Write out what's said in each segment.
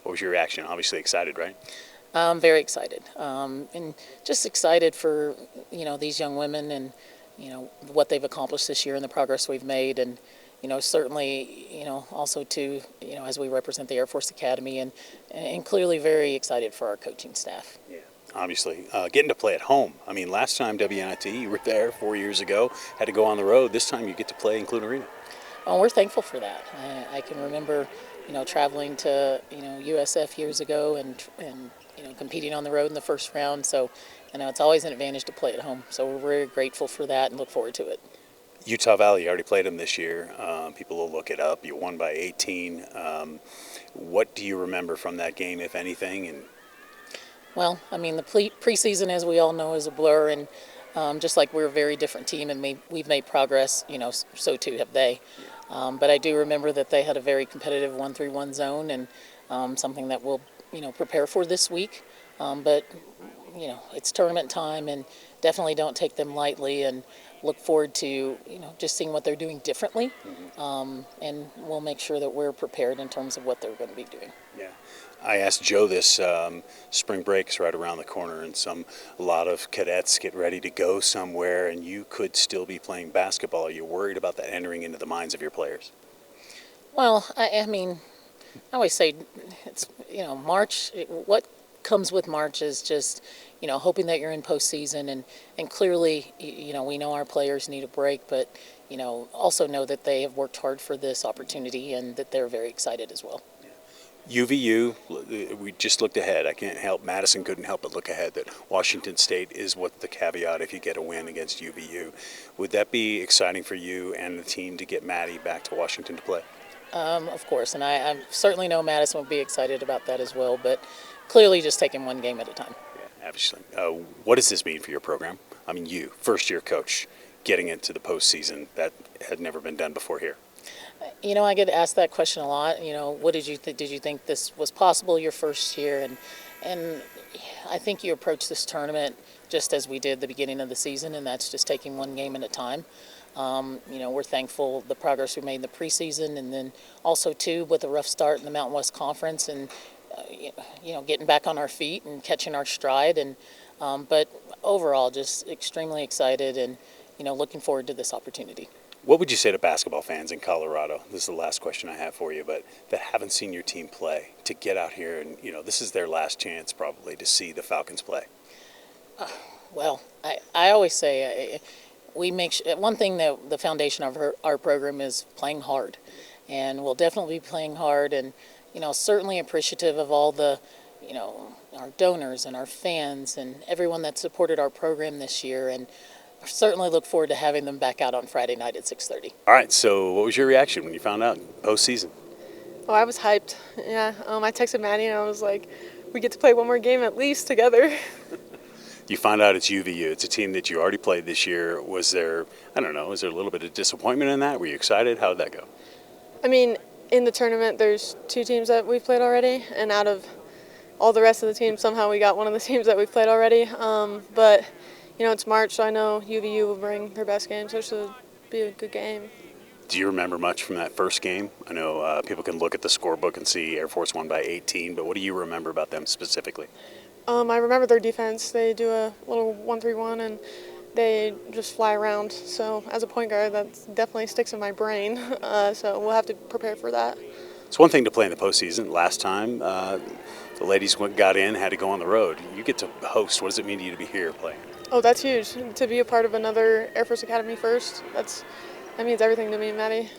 What was your reaction? Obviously excited, right? I'm very excited, and just excited for these young women and what they've accomplished this year and the progress we've made, and certainly also too as we represent the Air Force Academy, and clearly very excited for our coaching staff. Yeah. Obviously, getting to play at home. I mean, last time WNIT, you were there 4 years ago, had to go on the road. This time you get to play in Clune Arena. Oh, we're thankful for that. I can remember, traveling to, USF years ago and competing on the road in the first round. So, it's always an advantage to play at home. So we're very grateful for that and look forward to it. Utah Valley, you already played them this year. People will look it up. You won by 18. What do you remember from that game, if anything? And well, I mean, the preseason, as we all know, is a blur, and just like we're a very different team and we've made progress, so too have they. But I do remember that they had a very competitive 1-3-1 zone, and something that we'll, prepare for this week. But, it's tournament time, and definitely don't take them lightly, and look forward to, just seeing what they're doing differently. And we'll make sure that we're prepared in terms of what they're going to be doing. yeah, I asked Joe this. Spring break's right around the corner, and a lot of cadets get ready to go somewhere, and you could still be playing basketball. Are you worried about that entering into the minds of your players? Well, I mean, I always say it's, March, what comes with March is just, hoping that you're in postseason, and clearly, we know our players need a break, but, also know that they have worked hard for this opportunity and that they're very excited as well. UVU, we just looked ahead. I can't help, Madison couldn't help but look ahead that Washington State is what the caveat if you get a win against UVU. Would that be exciting for you and the team to get Maddie back to Washington to play? Of course, and I certainly know Madison would be excited about that as well, but clearly just taking one game at a time. Yeah, obviously. What does this mean for your program? I mean, you, first-year coach, getting into the postseason, that had never been done before here. I get asked that question a lot. What did you did you think this was possible your first year? And I think you approach this tournament just as we did the beginning of the season, and that's just taking one game at a time. We're thankful the progress we made in the preseason, and then also too with a rough start in the Mountain West Conference, and getting back on our feet and catching our stride. And but overall, just extremely excited, and looking forward to this opportunity. What would you say to basketball fans in Colorado? This is the last question I have for you, but that haven't seen your team play, to get out here and, this is their last chance probably to see the Falcons play? Well, I always say we make one thing that the foundation of our program is playing hard, and we'll definitely be playing hard, and certainly appreciative of all the our donors and our fans and everyone that supported our program this year, and certainly look forward to having them back out on Friday night at 6:30. All right, so what was your reaction when you found out postseason? Oh, I was hyped. Yeah, I texted Maddie and I was like, we get to play one more game at least together. You find out it's UVU. It's a team that you already played this year. Was there, I don't know, was there a little bit of disappointment in that? Were you excited? How did that go? I mean, in the tournament, there's two teams that we've played already, and out of all the rest of the teams, somehow we got one of the teams that we've played already. But it's March, so I know UVU will bring their best game, so it should be a good game. Do you remember much from that first game? I know people can look at the scorebook and see Air Force won by 18, but what do you remember about them specifically? I remember their defense. They do a little 1-3-1, and they just fly around. So as a point guard, that definitely sticks in my brain. So we'll have to prepare for that. It's one thing to play in the postseason. Last time, the ladies got in, had to go on the road. You get to host. What does it mean to you to be here playing? Oh, that's huge. To be a part of another Air Force Academy first, that means everything to me, Maddie.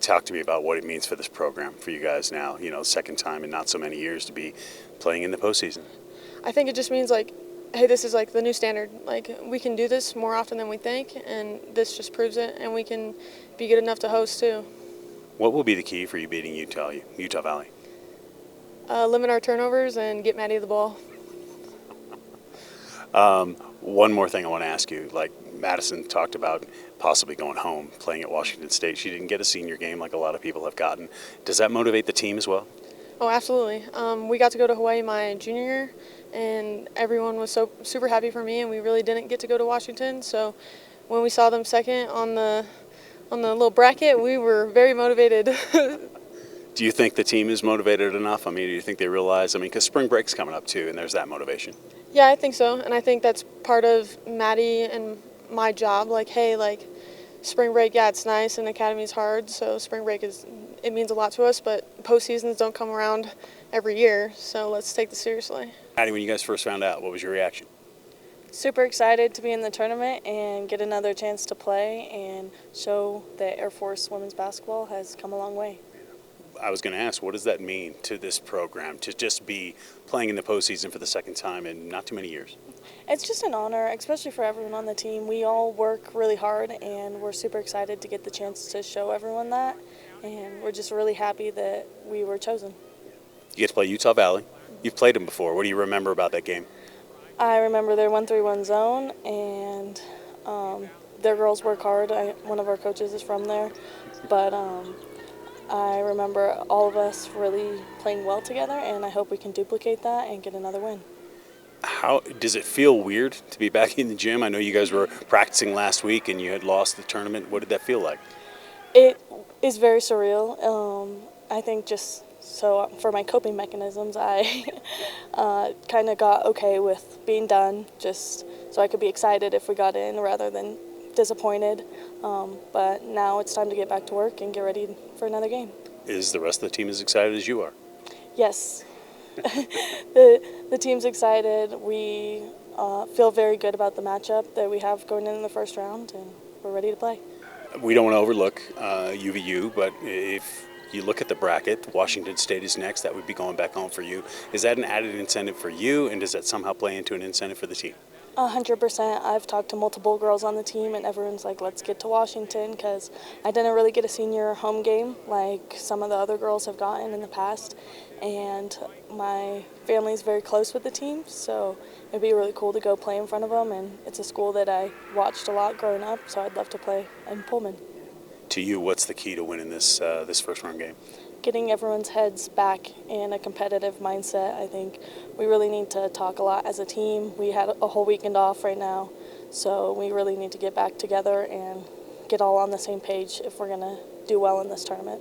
Talk to me about what it means for this program, for you guys now, second time in not so many years to be playing in the postseason. I think it just means, hey, this is the new standard. We can do this more often than we think, and this just proves it, and we can be good enough to host too. What will be the key for you beating Utah Valley? Limit our turnovers and get Maddie the ball. One more thing I want to ask you. Madison talked about possibly going home, playing at Washington State. She didn't get a senior game like a lot of people have gotten. Does that motivate the team as well? Oh, absolutely. We got to go to Hawaii my junior year, and everyone was so super happy for me, and we really didn't get to go to Washington. So when we saw them second on the little bracket, we were very motivated. Do you think the team is motivated enough? I mean, do you think they realize, because spring break's coming up too, and there's that motivation. Yeah, I think so, and I think that's part of Maddie and my job. Like, hey, like, spring break, yeah, it's nice, and academy's hard, so spring break it means a lot to us, but postseasons don't come around every year, so let's take this seriously. Patty, when you guys first found out, what was your reaction? Super excited to be in the tournament and get another chance to play and show that Air Force women's basketball has come a long way. I was going to ask, what does that mean to this program to just be playing in the postseason for the second time in not too many years? It's just an honor, especially for everyone on the team. We all work really hard, and we're super excited to get the chance to show everyone that, and we're just really happy that we were chosen. You get to play Utah Valley. You've played them before. What do you remember about that game? I remember their 1-3-1 zone, and their girls work hard. One of our coaches is from there, but I remember all of us really playing well together, and I hope we can duplicate that and get another win. How does it feel weird to be back in the gym? I know you guys were practicing last week and you had lost the tournament. What did that feel like? It is very surreal. I think just so for my coping mechanisms, I kind of got okay with being done, just so I could be excited if we got in rather than disappointed. But now it's time to get back to work and get ready for another game. Is the rest of the team as excited as you are? Yes. The team's excited. We feel very good about the matchup that we have going in the first round, and we're ready to play. We don't want to overlook UVU, but if you look at the bracket, Washington State is next. That would be going back home for you. Is that an added incentive for you, and does that somehow play into an incentive for the team? 100%. I've talked to multiple girls on the team, and everyone's like, let's get to Washington, because I didn't really get a senior home game like some of the other girls have gotten in the past. And my family's very close with the team, so it'd be really cool to go play in front of them. And it's a school that I watched a lot growing up, so I'd love to play in Pullman. To you, what's the key to winning this first round game? Getting everyone's heads back in a competitive mindset. I think we really need to talk a lot as a team. We had a whole weekend off right now, so we really need to get back together and get all on the same page if we're going to do well in this tournament.